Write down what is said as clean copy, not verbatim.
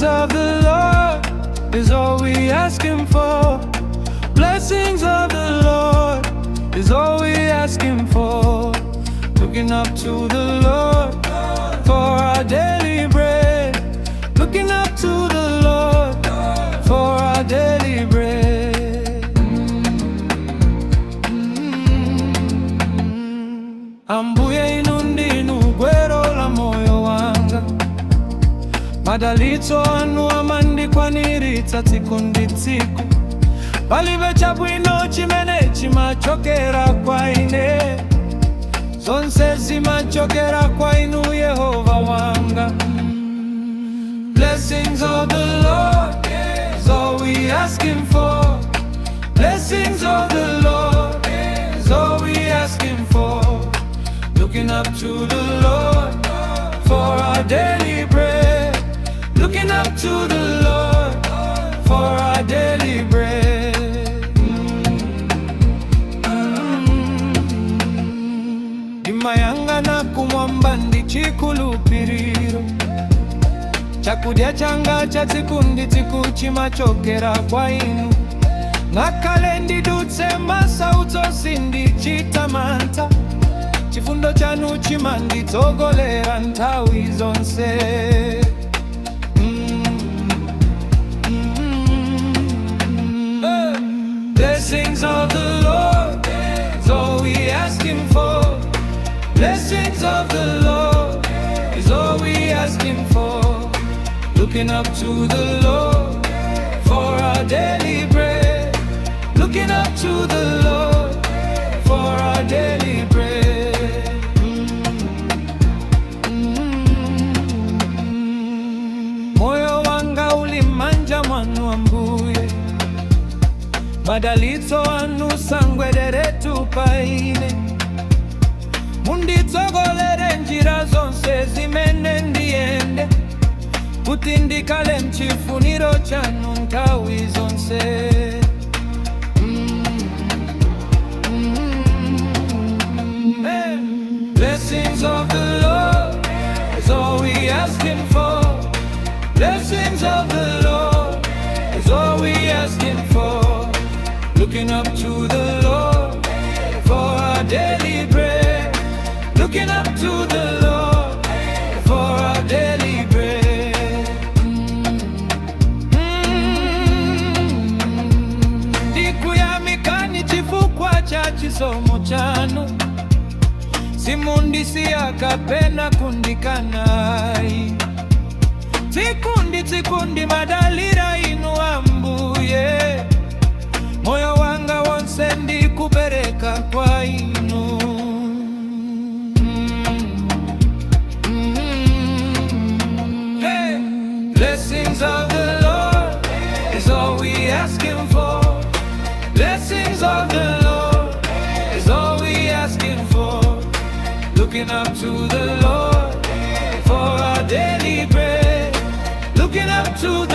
of the Lord is all we asking for. Blessings of the Lord is all we asking for. Looking up to the Lord for our daily bread. Looking up to the Lord for our daily bread. Ambuye inu ndinu gwero la moyo wanga. Madalitso anu amandikwanitsa tsiku ndi tsiku. Palibe chabwino chimene chimachokera kwa ine. Zonse zimachokera kwa inu Yehova wanga. Blessings of the Lord is all we asking for. Blessings of the Lord is all we asking for. Looking up to the Lord for our daily bread. Looking up to the Lord for our daily bread. Ndimayang'ana kumwamba ndichikhulupiriro. Chakudya changa cha tsiku ndi tsiku chimachokera kwa inu. Ngakhale ndidutse masautso sindichita mantha. Chifundo chanu chimanditsogolera nthawi zonse. Blessings of the Lord is all we asking for. Blessings of the Lord is all we asking for. Looking up to the Lord for our daily bread. Looking up to the Lord for our daily bread. Moyo wanga ulimanja mwanu Ambuye. Madalitso anu sangwederetu paine. Munditsogolere njira zonse zimene ndiyende. Kuti ndikhale mchifuniro chanu nthawi zonse. Blessings of the Lord is all we asking for. Blessings of the Lord is all we asking for. Looking up to the Lord for our daily bread. Looking up to the Lord for our daily bread. Ndikuyamika chifukwa cha chisomo chanu. Simundisiya kapena kundikanai. Tsiku ndi madalira inu Ambuye. Moyo wanga wonse ndikupereka kwa inu. Blessings of the Lord is all we asking for. Blessings of the Lord is all we asking for. Looking up to the Lord for our daily bread. Looking up to the